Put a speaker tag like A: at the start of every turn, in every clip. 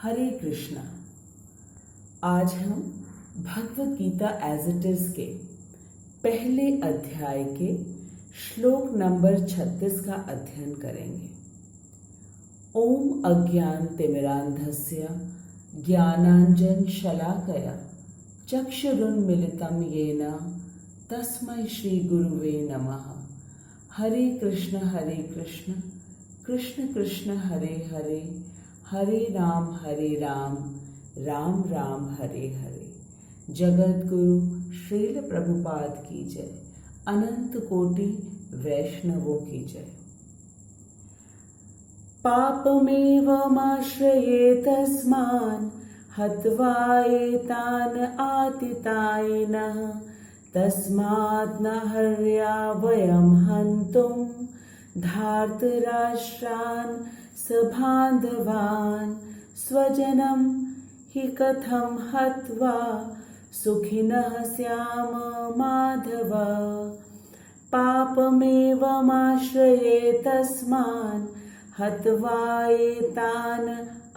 A: हरे कृष्णा। आज हम Bhagavad Gita as it is के पहले अध्याय के श्लोक नंबर 36 का अध्ययन करेंगे। ओम अज्ञानतिमिरान्धस्य ज्ञानांजन शलाकया चक्षुरुन्मीलितं येन तस्मै श्री गुरुवे नमः। हरे कृष्ण कृष्ण कृष्ण हरे हरे, हरे राम राम राम हरे हरे। जगत गुरु श्रील प्रभुपाद की जय, अनंत कोटि वैष्णवों की जय। पापमेवमाश्रये तस्मान् हत्वा एतान् आतितायिनः तस्मात् न हर्या वयं हन्तुं धार्तराष्ट्रान् सबान्धवान् स्वजनं हि कथं हत्वा सुखिनः स्याम माधव। पापमेवमाश्रये तस्मान् हत्वा एतान्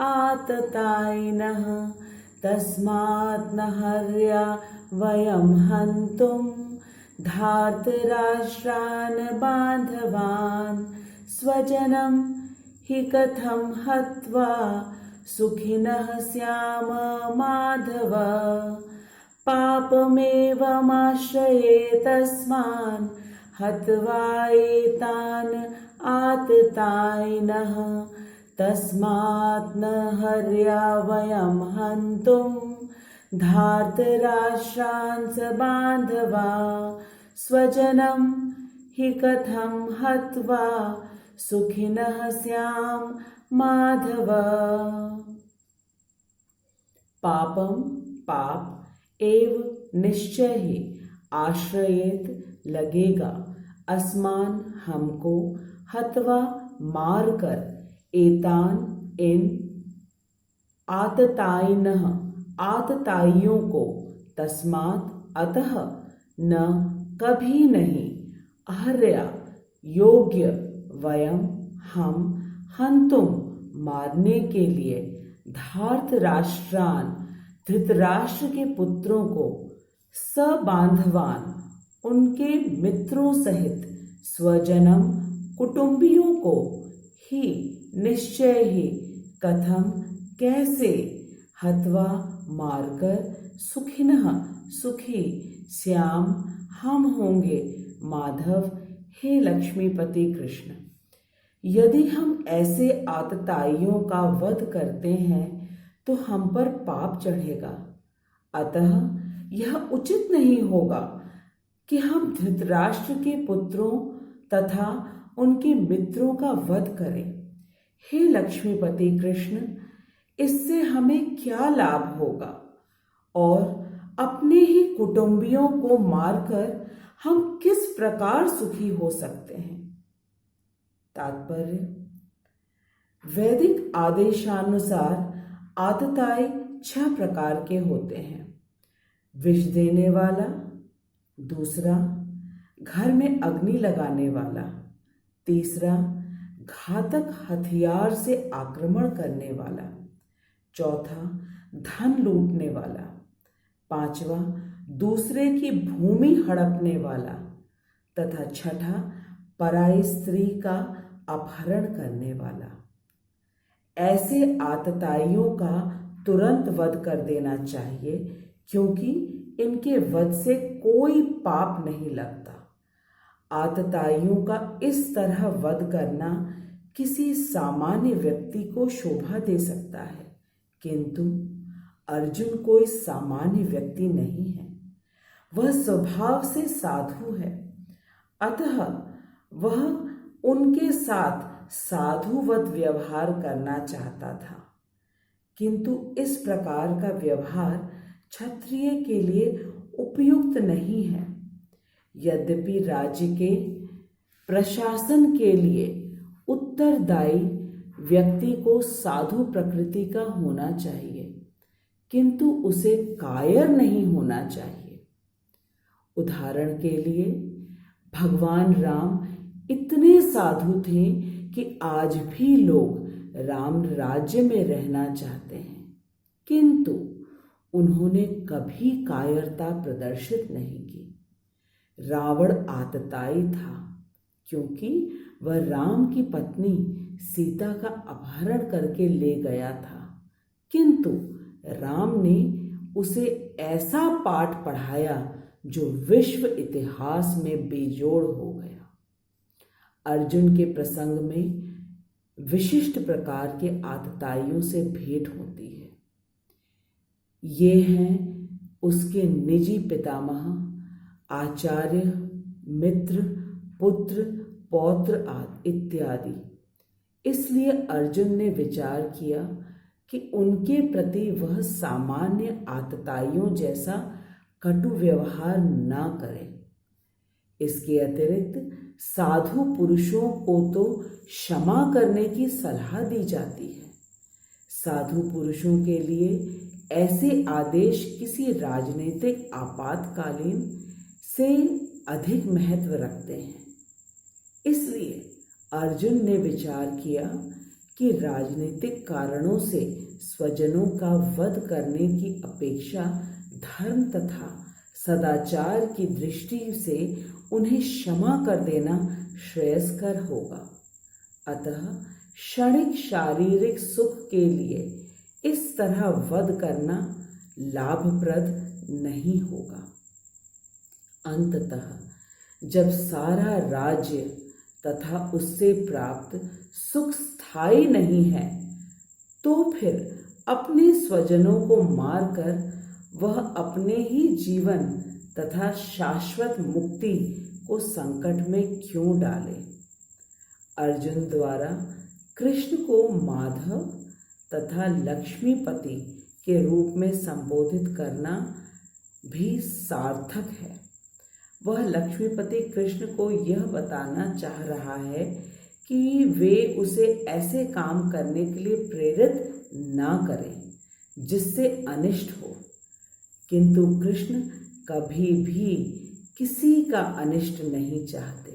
A: आततायिनः तस्मात् न हर्या वयं हन्तुं धार्तराष्ट्रान् बान्धवान् स्वजनं हि कथं हत्वा सुखिनः स्याम माधव। पापमेवमाश्रये तस्मान् हत्वा एतान् आततायिनः तस्मात् न हर्या वयं हन्तुं धार्तराष्ट्रान् बान्धवा स्वजनं हि कथं हत्वा सुखिनः स्याम माधव। पापम पाप एव निश्चय ही आश्रयेत लगेगा अस्मान हमको हत्वा मारकर एतान इन आततायिनः आतताइयों को तस्मात् अतः न कभी नहीं अहर्या योग्य वयम हम हंतुम मारने के लिए धार्तराष्ट्रान धृतराष्ट्र के पुत्रों को सबांधवान उनके मित्रों सहित स्वजनम कुटुंबियों को ही निश्चय ही कथम कैसे हत्वा मारकर सुखिनः सुखी श्याम हम होंगे माधव हे लक्ष्मीपति कृष्ण। यदि हम ऐसे आतताइयों का वध करते हैं तो हम पर पाप चढ़ेगा। अतः यह उचित नहीं होगा कि हम धृतराष्ट्र के पुत्रों तथा उनके मित्रों का वध करें। हे लक्ष्मीपति कृष्ण, इससे हमें क्या लाभ होगा और अपने ही कुटुंबियों को मारकर हम किस प्रकार सुखी हो सकते हैं। तात्पर्य, वैदिक आदेशानुसार आतताई 6 प्रकार के होते हैं। विष देने वाला, दूसरा घर में अग्नि लगाने वाला, तीसरा घातक हथियार से आक्रमण करने वाला, चौथा धन लूटने वाला, पांचवा दूसरे की भूमि हड़पने वाला तथा छठा पराई स्त्री का अपहरण करने वाला। ऐसे आतताइयों का तुरंत वध कर देना चाहिए क्योंकि इनके वध से कोई पाप नहीं लगता। आतताइयों का इस तरह वध करना किसी सामान्य व्यक्ति को शोभा दे सकता है, किंतु अर्जुन कोई सामान्य व्यक्ति नहीं है। वह स्वभाव से साधु है, अतः वह उनके साथ साधुवत व्यवहार करना चाहता था, किंतु इस प्रकार का व्यवहार क्षत्रिय के लिए उपयुक्त नहीं है। यद्यपि राज्य के प्रशासन के लिए उत्तरदायी व्यक्ति को साधु प्रकृति का होना चाहिए, किंतु उसे कायर नहीं होना चाहिए। उदाहरण के लिए भगवान राम इतने साधु थे कि आज भी लोग राम राज्य में रहना चाहते हैं, किंतु उन्होंने कभी कायरता प्रदर्शित नहीं की। रावण आतताई था क्योंकि वह राम की पत्नी सीता का अपहरण करके ले गया था, किंतु राम ने उसे ऐसा पाठ पढ़ाया जो विश्व इतिहास में बेजोड़ हो गया। अर्जुन के प्रसंग में विशिष्ट प्रकार के आतताइयों से भेंट होती है। ये हैं उसके निजी पितामह, आचार्य, मित्र, पुत्र, पौत्र आदि इत्यादि। इसलिए अर्जुन ने विचार किया कि उनके प्रति वह सामान्य आतताइयों जैसा कटु व्यवहार न करे। इसके अतिरिक्त साधु पुरुषों को तो क्षमा करने की सलाह दी जाती है। साधु पुरुषों के लिए ऐसे आदेश किसी राजनीतिक आपातकालीन से अधिक महत्व रखते हैं। इसलिए अर्जुन ने विचार किया कि राजनीतिक कारणों से स्वजनों का वध करने की अपेक्षा धर्म तथा सदाचार की दृष्टि से उन्हें क्षमा कर देना श्रेयस्कर होगा। अतः क्षणिक शारीरिक सुख के लिए इस तरह वध करना लाभप्रद नहीं होगा। अंततः जब सारा राज्य तथा उससे प्राप्त सुख स्थायी नहीं है, तो फिर अपने स्वजनों को मारकर वह अपने ही जीवन तथा शाश्वत मुक्ति को संकट में क्यों डाले। अर्जुन द्वारा कृष्ण को माधव तथा लक्ष्मीपति के रूप में संबोधित करना भी सार्थक है। वह लक्ष्मीपति कृष्ण को यह बताना चाह रहा है कि वे उसे ऐसे काम करने के लिए प्रेरित ना करें जिससे अनिष्ट हो, किंतु कृष्ण कभी भी किसी का अनिष्ट नहीं चाहते,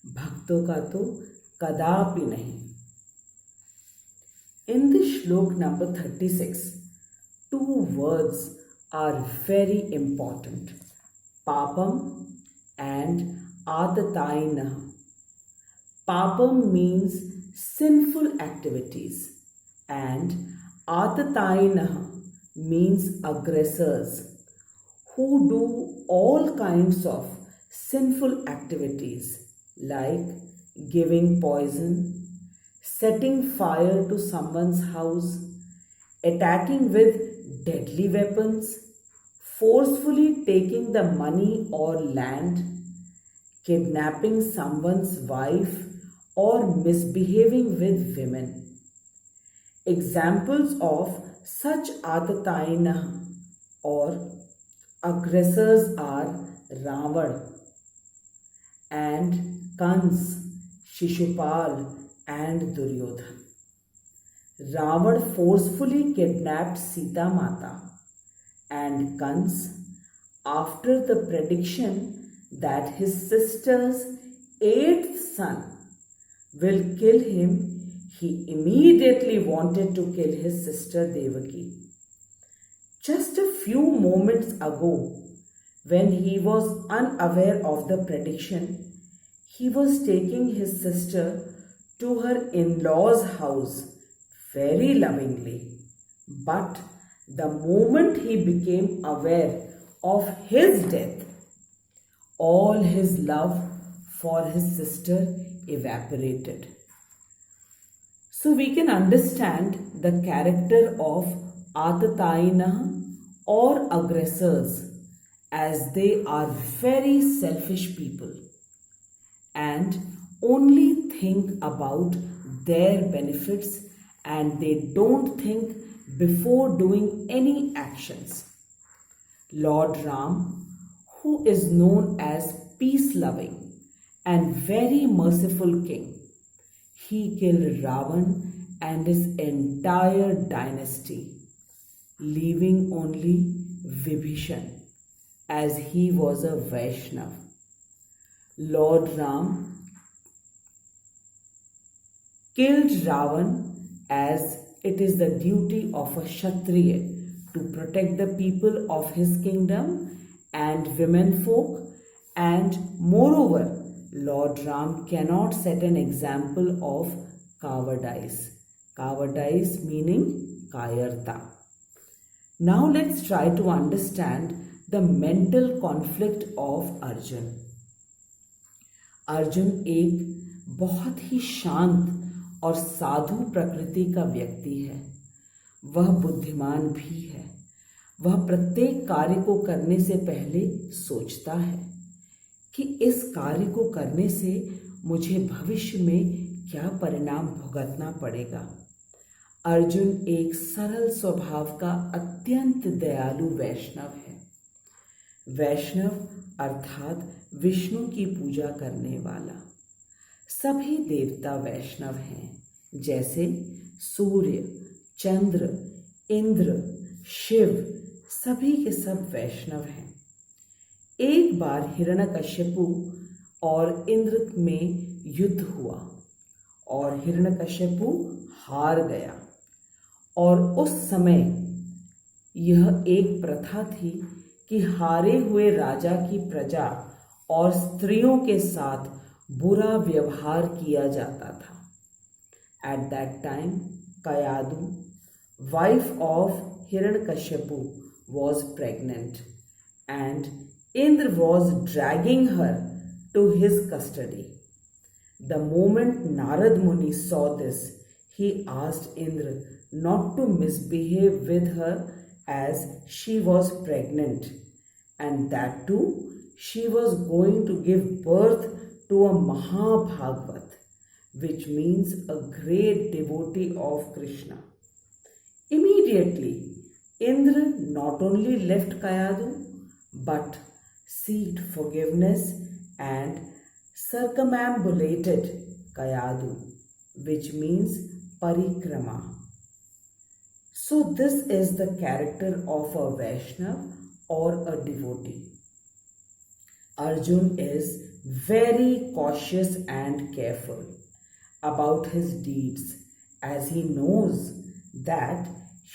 A: भक्तों का तो कदापि नहीं। In this श्लोक number 36, two words are very important: papam and atatainah. Papam means sinful activities and atatainah means aggressors who do all kinds of sinful activities like giving poison, setting fire to someone's house, attacking with deadly weapons, forcefully taking the money or land, kidnapping someone's wife, or misbehaving with women. Examples of such atatainah or aggressors are Ravan and Kans, Shishupal and Duryodhan. Ravan forcefully kidnapped Sita Mata, and Kans, after the prediction that his sister's 8th son will kill him, he immediately wanted to kill his sister Devaki. Just a few moments ago, when he was unaware of the prediction, he was taking his sister to her in-laws' house very lovingly. But the moment he became aware of his death, all his love for his sister evaporated. So we can understand the character of atatainah or aggressors as they are very selfish people and only think about their benefits, and they don't think before doing any actions. Lord Ram, who is known as peace-loving and very merciful king, he killed Ravan and his entire dynasty, leaving only Vibhishan as he was a Vaishnav. Lord Ram killed Ravan as it is the duty of a Kshatriya to protect the people of his kingdom and women folk, and moreover, Lord Ram cannot set an example of cowardice. Cowardice meaning kayarta. Now let's try to understand the mental conflict of Arjun. Arjun एक बहुत ही शांत और साधु प्रकृति का व्यक्ति है। वह बुद्धिमान भी है। वह प्रत्येक कार्य को करने से पहले सोचता है कि इस कार्य को करने से मुझे भविष्य में क्या परिणाम भुगतना पड़ेगा। अर्जुन एक सरल स्वभाव का अत्यंत दयालु वैष्णव है। वैष्णव अर्थात विष्णु की पूजा करने वाला। सभी देवता वैष्णव हैं, जैसे सूर्य, चंद्र, इंद्र, शिव, सभी के सब वैष्णव हैं। एक बार हिरण्यकश्यपु और इंद्र में युद्ध हुआ और हिरण्यकश्यपु हार गया। और उस समय यह एक प्रथा थी कि हारे हुए राजा की प्रजा और स्त्रियों के साथ बुरा व्यवहार किया जाता था। At that time Kayadhu, wife of Hiranyakashipu, was pregnant and Indra was dragging her to his custody. The moment Narad Muni saw this, he asked Indra not to misbehave with her as she was pregnant, and that too she was going to give birth to a Mahabhagavat, which means a great devotee of Krishna. Immediately, Indra not only left Kayadu but sought forgiveness and circumambulated Kayadu, which means parikrama. So this is the character of a Vaishnav or a devotee. Arjun is very cautious and careful about his deeds, as he knows that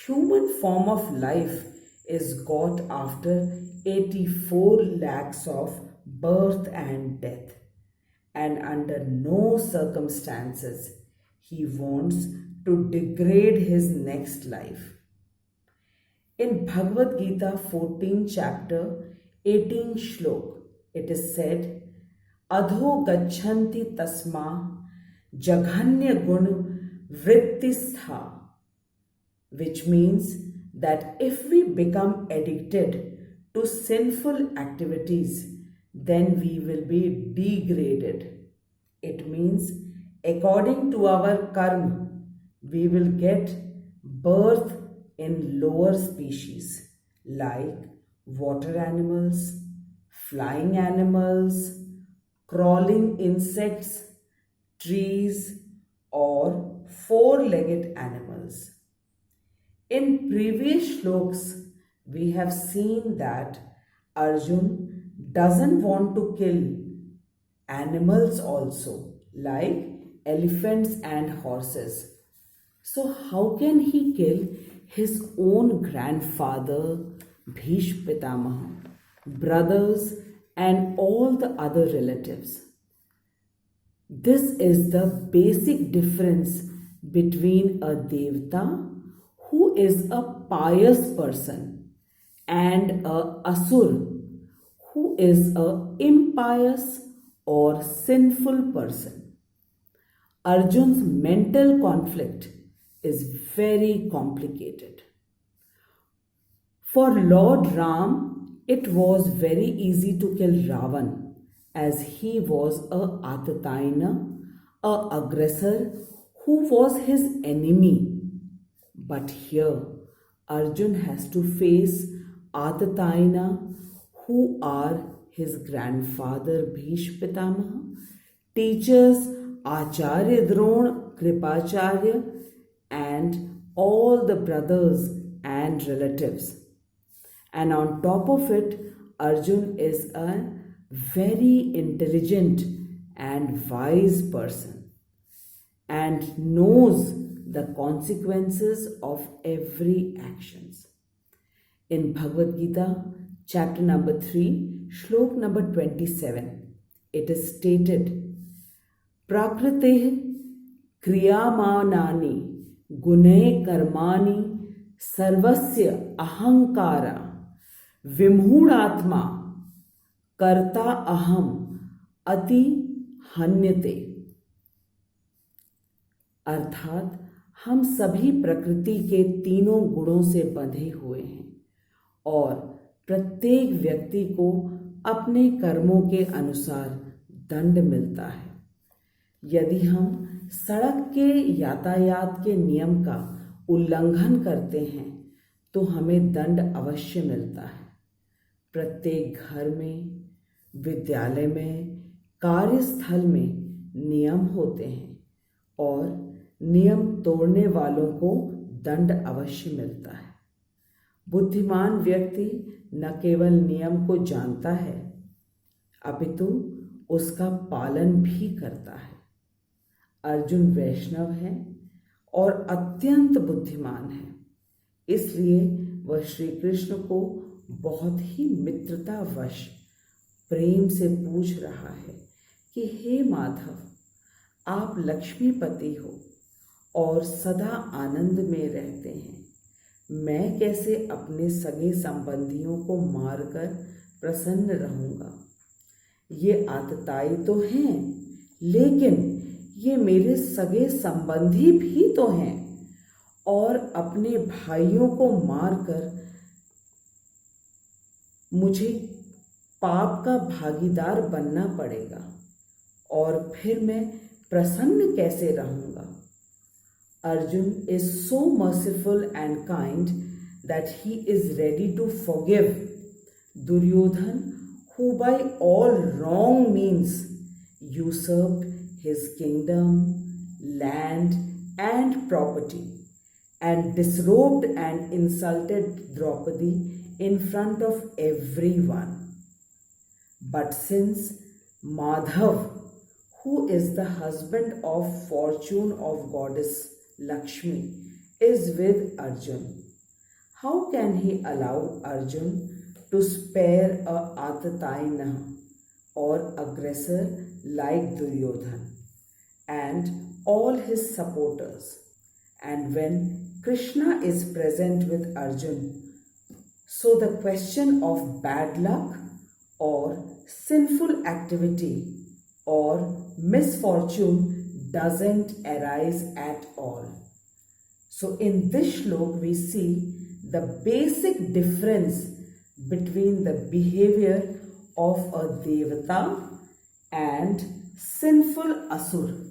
A: human form of life is got after 84 lakhs of birth and death, and under no circumstances he wants to degrade his next life. In Bhagavad Gita 14 chapter 18 shlok, it is said, Adho gachanti tasma jaghanya gun vrittistha, which means that if we become addicted to sinful activities, then we will be degraded. It means according to our karma, we will get birth in lower species like water animals, flying animals, crawling insects, trees, or four-legged animals. In previous shloks, we have seen that Arjun doesn't want to kill animals also, like elephants and horses. So how can he kill his own grandfather, Bhishma Pitamaha, brothers and all the other relatives? This is the basic difference between a Devta who is a pious person and a Asur who is a impious or sinful person. Arjun's mental conflict is very complicated. For Lord Ram, it was very easy to kill Ravan, as he was a Atatayana, a aggressor who was his enemy. But here, Arjun has to face Atatayana, who are his grandfather Bhishma Pitamaha, teachers Acharya Drona, Kripacharya, and all the brothers and relatives. And on top of it, Arjun is a very intelligent and wise person and knows the consequences of every actions. In Bhagavad Gita, chapter number 3, shlok number 27, it is stated, Prakritih kriyamanani gunay karmani sarvasya ahankara vimhudatma karta aham अति हन्यते। अर्थात हम सभी प्रकृति के तीनों गुणों से बंधे हुए हैं और प्रत्येक व्यक्ति को अपने कर्मों के अनुसार दंड मिलता है। यदि हम सड़क के यातायात के नियम का उल्लंघन करते हैं तो हमें दंड अवश्य मिलता है। प्रत्येक घर में, विद्यालय में, कार्यस्थल में नियम होते हैं और नियम तोड़ने वालों को दंड अवश्य मिलता है। बुद्धिमान व्यक्ति न केवल नियम को जानता है अपितु उसका पालन भी करता है। अर्जुन वैष्णव है और अत्यंत बुद्धिमान है, इसलिए वह श्री कृष्ण को बहुत ही मित्रतावश प्रेम से पूछ रहा है कि हे माधव, आप लक्ष्मीपति हो और सदा आनंद में रहते हैं, मैं कैसे अपने सगे संबंधियों को मारकर प्रसन्न रहूंगा। ये आतताई तो हैं, लेकिन ये मेरे सगे संबंधी भी तो हैं और अपने भाइयों को मारकर मुझे पाप का भागीदार बनना पड़ेगा और फिर मैं प्रसन्न कैसे रहूंगा। Arjun is so merciful and kind that he is ready to forgive Duryodhan, who by all wrong means usurped his kingdom, land and property and disrobed and insulted Draupadi in front of everyone. But since Madhav, who is the husband of fortune of goddess Lakshmi, is with Arjun, how can he allow Arjun to spare a Atatayana or aggressor like Duryodhan and all his supporters? And when Krishna is present with Arjun, so the question of bad luck or sinful activity or misfortune doesn't arise at all. So in this shlok we see the basic difference between the behavior of a devata and sinful asur.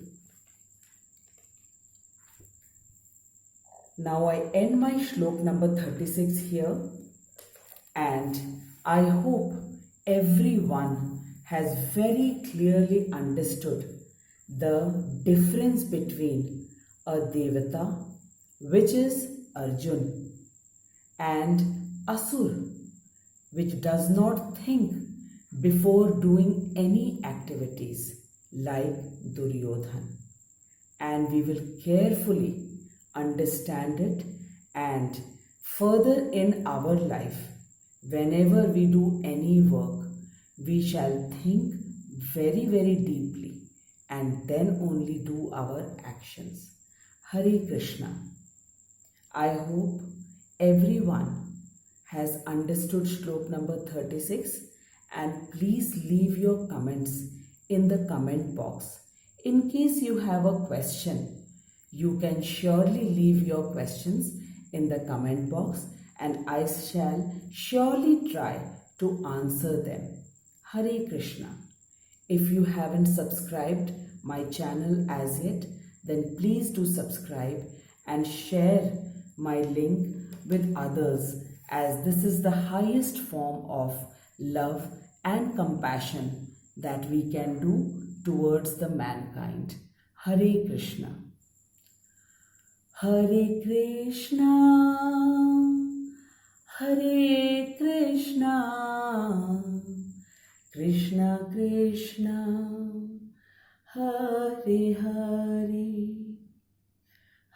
A: Now I end my shlok number 36 here, and I hope everyone has very clearly understood the difference between a devata, which is Arjun, and asur, which does not think before doing any activities like Duryodhan. And we will carefully understand it, and further in our life, whenever we do any work, we shall think very, very deeply and then only do our actions. Hare Krishna. I hope everyone has understood shlok number 36, and please leave your comments in the comment box. In case you have a question, you can surely leave your questions in the comment box and I shall surely try to answer them. Hare Krishna. If you haven't subscribed my channel as yet, then please do subscribe and share my link with others, as this is the highest form of love and compassion that we can do towards the mankind. Hare Krishna. Hare Krishna, Hare Krishna, Krishna Krishna, Hare Hare,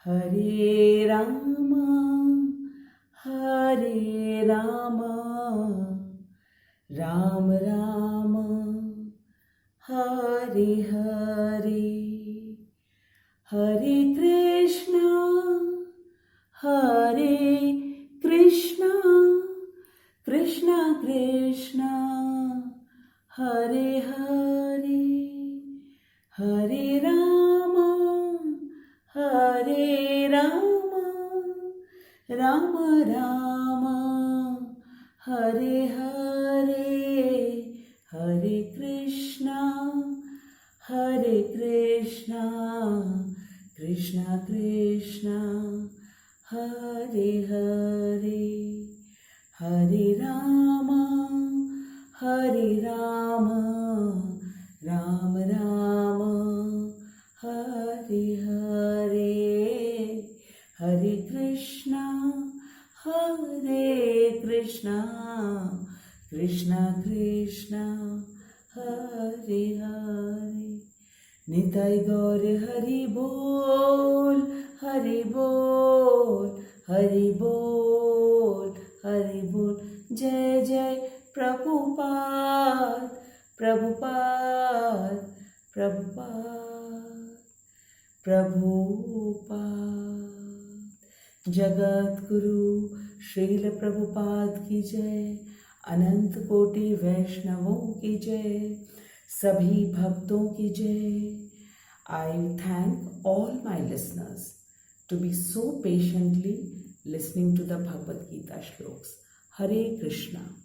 A: Hare Hare Rama, Ram Rama, Hare Hare, Hare Krishna, Hare Krishna, Krishna Krishna, Hare Hare, Hare Rama, Hare Rama, Rama Rama, Hare Hare, Hare Krishna, Hare Krishna, Krishna Krishna, Hare Hare, Hare Rama, Hare Rama, Ram Rama, Hare Hare, Hare Krishna, Hare Krishna, Krishna Krishna, Hare Hare. Nitai Gaur Hari Bol, Hari Bol, Hari Bol, Hari Bol. Jai Jai Prabhupada, Prabhupada, Prabhupada, Prabhupada. Jagat Guru Srila Prabhupada की जय, अनंत कोटि वैष्णवों की जय, सभी भक्तों की जय. I thank all my listeners to be so patiently listening to the Bhagavad Gita shlokas. Hare Krishna.